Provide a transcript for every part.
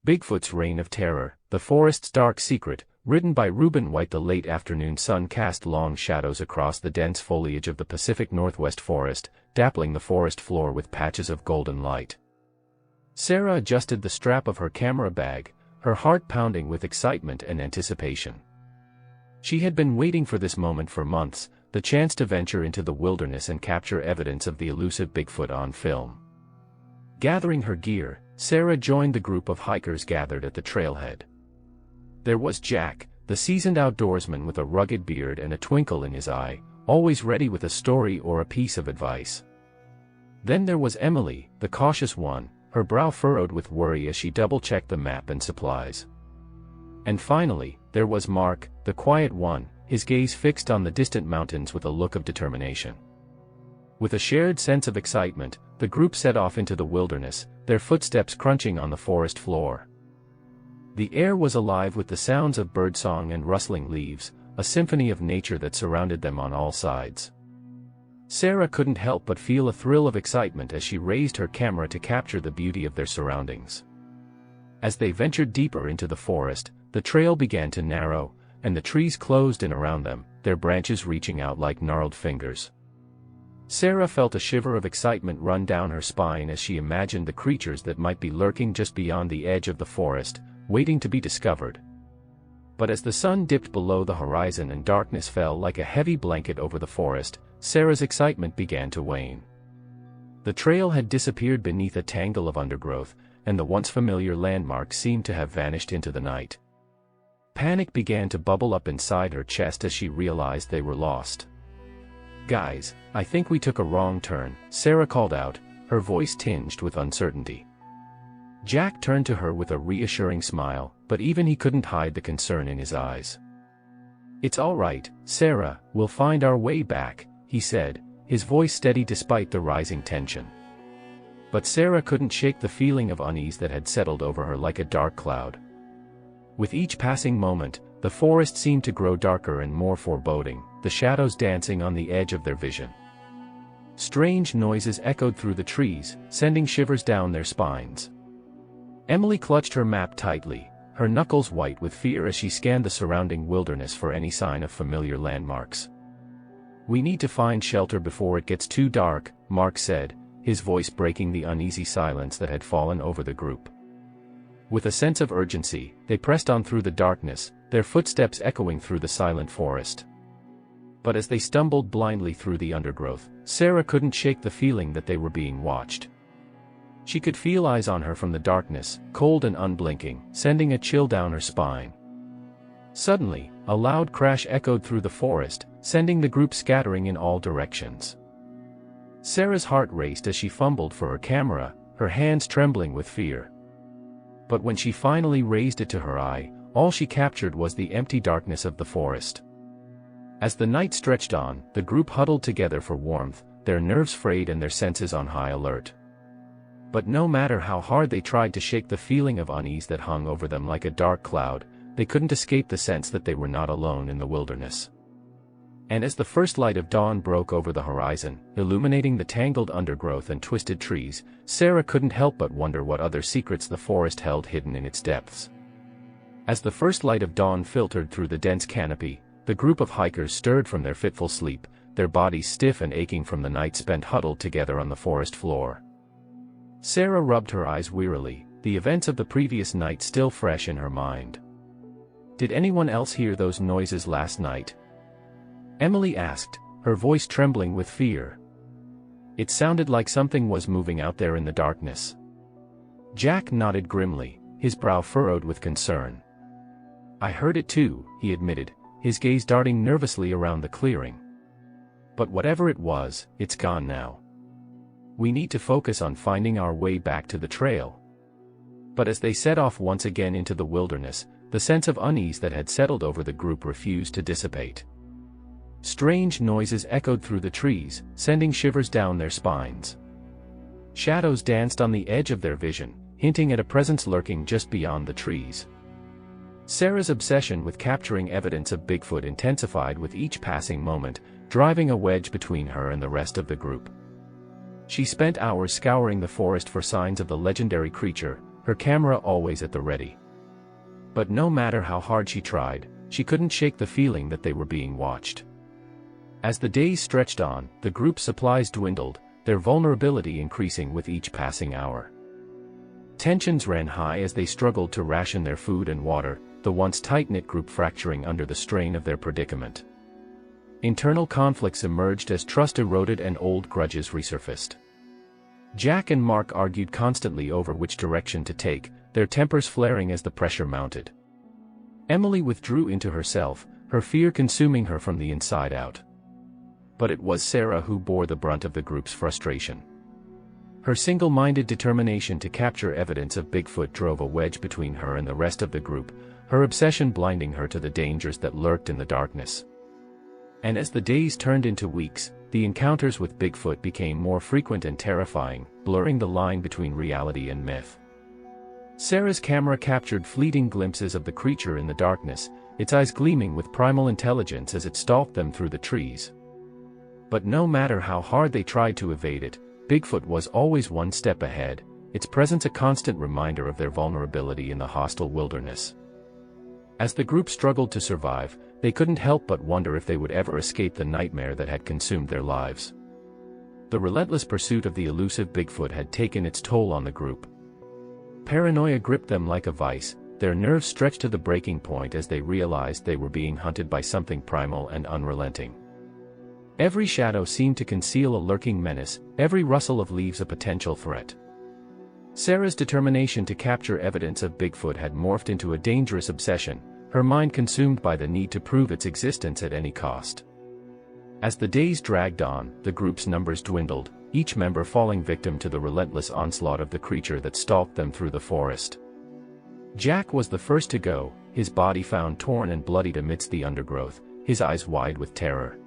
Bigfoot's Reign of Terror, The Forest's Dark Secret, written by Reuben White. The late afternoon sun cast long shadows across the dense foliage of the Pacific Northwest forest, dappling the forest floor with patches of golden light. Sarah adjusted the strap of her camera bag, her heart pounding with excitement and anticipation. She had been waiting for this moment for months, the chance to venture into the wilderness and capture evidence of the elusive Bigfoot on film. Gathering her gear, Sarah joined the group of hikers gathered at the trailhead. There was Jack, the seasoned outdoorsman with a rugged beard and a twinkle in his eye, always ready with a story or a piece of advice. Then there was Emily, the cautious one, her brow furrowed with worry as she double-checked the map and supplies. And finally, there was Mark, the quiet one, his gaze fixed on the distant mountains with a look of determination. With a shared sense of excitement, the group set off into the wilderness, their footsteps crunching on the forest floor. The air was alive with the sounds of birdsong and rustling leaves, a symphony of nature that surrounded them on all sides. Sarah couldn't help but feel a thrill of excitement as she raised her camera to capture the beauty of their surroundings. As they ventured deeper into the forest, the trail began to narrow, and the trees closed in around them, their branches reaching out like gnarled fingers. Sarah felt a shiver of excitement run down her spine as she imagined the creatures that might be lurking just beyond the edge of the forest, waiting to be discovered. But as the sun dipped below the horizon and darkness fell like a heavy blanket over the forest, Sarah's excitement began to wane. The trail had disappeared beneath a tangle of undergrowth, and the once familiar landmarks seemed to have vanished into the night. Panic began to bubble up inside her chest as she realized they were lost. "Guys, I think we took a wrong turn," Sarah called out, her voice tinged with uncertainty. Jack turned to her with a reassuring smile, but even he couldn't hide the concern in his eyes. "It's all right, Sarah, we'll find our way back," he said, his voice steady despite the rising tension. But Sarah couldn't shake the feeling of unease that had settled over her like a dark cloud. With each passing moment, the forest seemed to grow darker and more foreboding, the shadows dancing on the edge of their vision. Strange noises echoed through the trees, sending shivers down their spines. Emily clutched her map tightly, her knuckles white with fear as she scanned the surrounding wilderness for any sign of familiar landmarks. "We need to find shelter before it gets too dark," Mark said, his voice breaking the uneasy silence that had fallen over the group. With a sense of urgency, they pressed on through the darkness, their footsteps echoing through the silent forest. But as they stumbled blindly through the undergrowth, Sarah couldn't shake the feeling that they were being watched. She could feel eyes on her from the darkness, cold and unblinking, sending a chill down her spine. Suddenly, a loud crash echoed through the forest, sending the group scattering in all directions. Sarah's heart raced as she fumbled for her camera, her hands trembling with fear. But when she finally raised it to her eye, all she captured was the empty darkness of the forest. As the night stretched on, the group huddled together for warmth, their nerves frayed and their senses on high alert. But no matter how hard they tried to shake the feeling of unease that hung over them like a dark cloud, they couldn't escape the sense that they were not alone in the wilderness. And as the first light of dawn broke over the horizon, illuminating the tangled undergrowth and twisted trees, Sarah couldn't help but wonder what other secrets the forest held hidden in its depths. As the first light of dawn filtered through the dense canopy, the group of hikers stirred from their fitful sleep, their bodies stiff and aching from the night spent huddled together on the forest floor. Sarah rubbed her eyes wearily, the events of the previous night still fresh in her mind. "Did anyone else hear those noises last night?" Emily asked, her voice trembling with fear. It sounded like something was moving out there in the darkness. Jack nodded grimly, his brow furrowed with concern. "I heard it too," he admitted, his gaze darting nervously around the clearing. "But whatever it was, it's gone now. We need to focus on finding our way back to the trail." But as they set off once again into the wilderness, the sense of unease that had settled over the group refused to dissipate. Strange noises echoed through the trees, sending shivers down their spines. Shadows danced on the edge of their vision, hinting at a presence lurking just beyond the trees. Sarah's obsession with capturing evidence of Bigfoot intensified with each passing moment, driving a wedge between her and the rest of the group. She spent hours scouring the forest for signs of the legendary creature, her camera always at the ready. But no matter how hard she tried, she couldn't shake the feeling that they were being watched. As the days stretched on, the group's supplies dwindled, their vulnerability increasing with each passing hour. Tensions ran high as they struggled to ration their food and water, the once tight-knit group fracturing under the strain of their predicament. Internal conflicts emerged as trust eroded and old grudges resurfaced. Jack and Mark argued constantly over which direction to take, their tempers flaring as the pressure mounted. Emily withdrew into herself, her fear consuming her from the inside out. But it was Sarah who bore the brunt of the group's frustration. Her single-minded determination to capture evidence of Bigfoot drove a wedge between her and the rest of the group, her obsession blinding her to the dangers that lurked in the darkness. And as the days turned into weeks, the encounters with Bigfoot became more frequent and terrifying, blurring the line between reality and myth. Sarah's camera captured fleeting glimpses of the creature in the darkness, its eyes gleaming with primal intelligence as it stalked them through the trees. But no matter how hard they tried to evade it, Bigfoot was always one step ahead, its presence a constant reminder of their vulnerability in the hostile wilderness. As the group struggled to survive, they couldn't help but wonder if they would ever escape the nightmare that had consumed their lives. The relentless pursuit of the elusive Bigfoot had taken its toll on the group. Paranoia gripped them like a vice, their nerves stretched to the breaking point as they realized they were being hunted by something primal and unrelenting. Every shadow seemed to conceal a lurking menace, every rustle of leaves a potential threat. Sarah's determination to capture evidence of Bigfoot had morphed into a dangerous obsession, her mind consumed by the need to prove its existence at any cost. As the days dragged on, the group's numbers dwindled, each member falling victim to the relentless onslaught of the creature that stalked them through the forest. Jack was the first to go, his body found torn and bloodied amidst the undergrowth, his eyes wide with terror.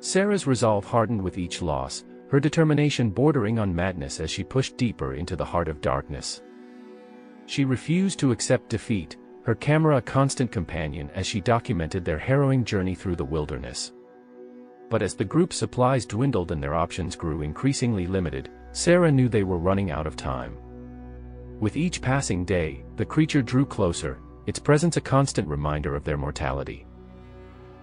Sarah's resolve hardened with each loss, her determination bordering on madness as she pushed deeper into the heart of darkness. She refused to accept defeat, her camera a constant companion as she documented their harrowing journey through the wilderness. But as the group's supplies dwindled and their options grew increasingly limited, Sarah knew they were running out of time. With each passing day, the creature drew closer, its presence a constant reminder of their mortality.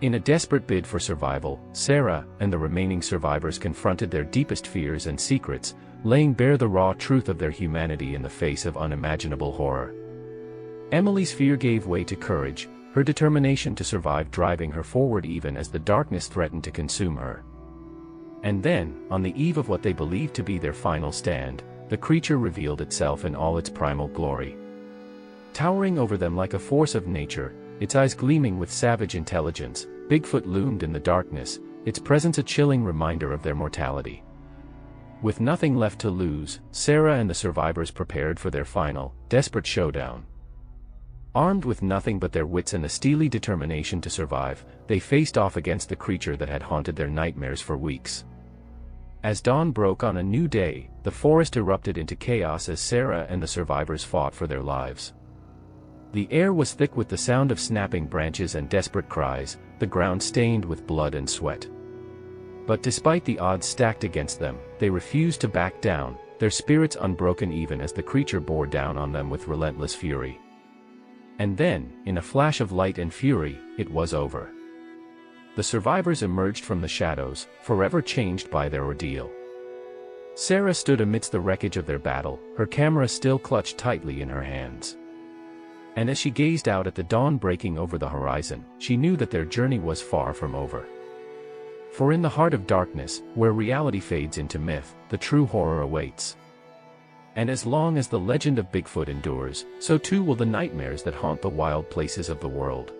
In a desperate bid for survival, Sarah and the remaining survivors confronted their deepest fears and secrets, laying bare the raw truth of their humanity in the face of unimaginable horror. Emily's fear gave way to courage, her determination to survive driving her forward even as the darkness threatened to consume her. And then, on the eve of what they believed to be their final stand, the creature revealed itself in all its primal glory. Towering over them like a force of nature, its eyes gleaming with savage intelligence, Bigfoot loomed in the darkness, its presence a chilling reminder of their mortality. With nothing left to lose, Sarah and the survivors prepared for their final, desperate showdown. Armed with nothing but their wits and a steely determination to survive, they faced off against the creature that had haunted their nightmares for weeks. As dawn broke on a new day, the forest erupted into chaos as Sarah and the survivors fought for their lives. The air was thick with the sound of snapping branches and desperate cries, the ground stained with blood and sweat. But despite the odds stacked against them, they refused to back down, their spirits unbroken even as the creature bore down on them with relentless fury. And then, in a flash of light and fury, it was over. The survivors emerged from the shadows, forever changed by their ordeal. Sarah stood amidst the wreckage of their battle, her camera still clutched tightly in her hands. And as she gazed out at the dawn breaking over the horizon, she knew that their journey was far from over. For in the heart of darkness, where reality fades into myth, the true horror awaits. And as long as the legend of Bigfoot endures, so too will the nightmares that haunt the wild places of the world.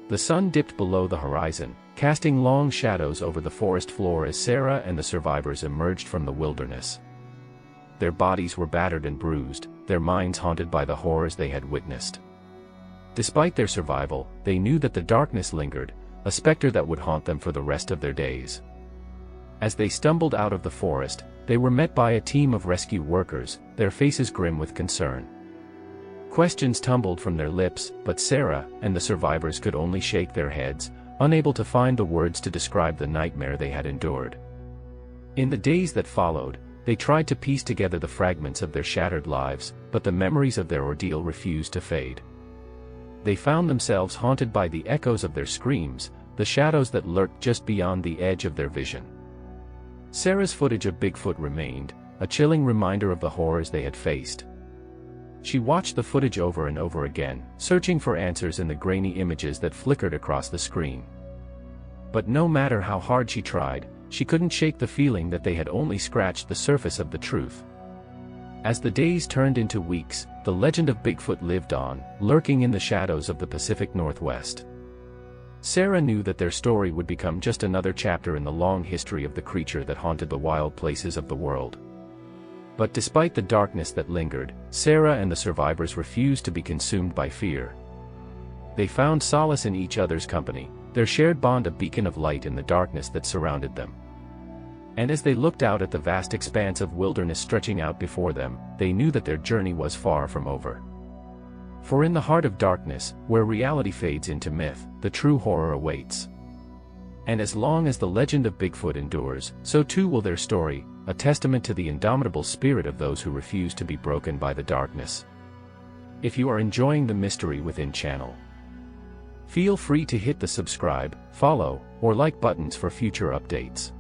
The sun dipped below the horizon, casting long shadows over the forest floor as Sarah and the survivors emerged from the wilderness. Their bodies were battered and bruised, their minds haunted by the horrors they had witnessed. Despite their survival, they knew that the darkness lingered, a specter that would haunt them for the rest of their days. As they stumbled out of the forest, they were met by a team of rescue workers, their faces grim with concern. Questions tumbled from their lips, but Sarah and the survivors could only shake their heads, unable to find the words to describe the nightmare they had endured. In the days that followed, They tried to piece together the fragments of their shattered lives, but the memories of their ordeal refused to fade. They found themselves haunted by the echoes of their screams, the shadows that lurked just beyond the edge of their vision. Sarah's footage of Bigfoot remained, a chilling reminder of the horrors they had faced. She watched the footage over and over again, searching for answers in the grainy images that flickered across the screen. But no matter how hard she tried, she couldn't shake the feeling that they had only scratched the surface of the truth. As the days turned into weeks, the legend of Bigfoot lived on, lurking in the shadows of the Pacific Northwest. Sarah knew that their story would become just another chapter in the long history of the creature that haunted the wild places of the world. But despite the darkness that lingered, Sarah and the survivors refused to be consumed by fear. They found solace in each other's company, their shared bond a beacon of light in the darkness that surrounded them. And as they looked out at the vast expanse of wilderness stretching out before them, they knew that their journey was far from over. For in the heart of darkness, where reality fades into myth, the true horror awaits. And as long as the legend of Bigfoot endures, so too will their story, a testament to the indomitable spirit of those who refuse to be broken by the darkness. If you are enjoying the Mystery Within channel, feel free to hit the subscribe, follow, or like buttons for future updates.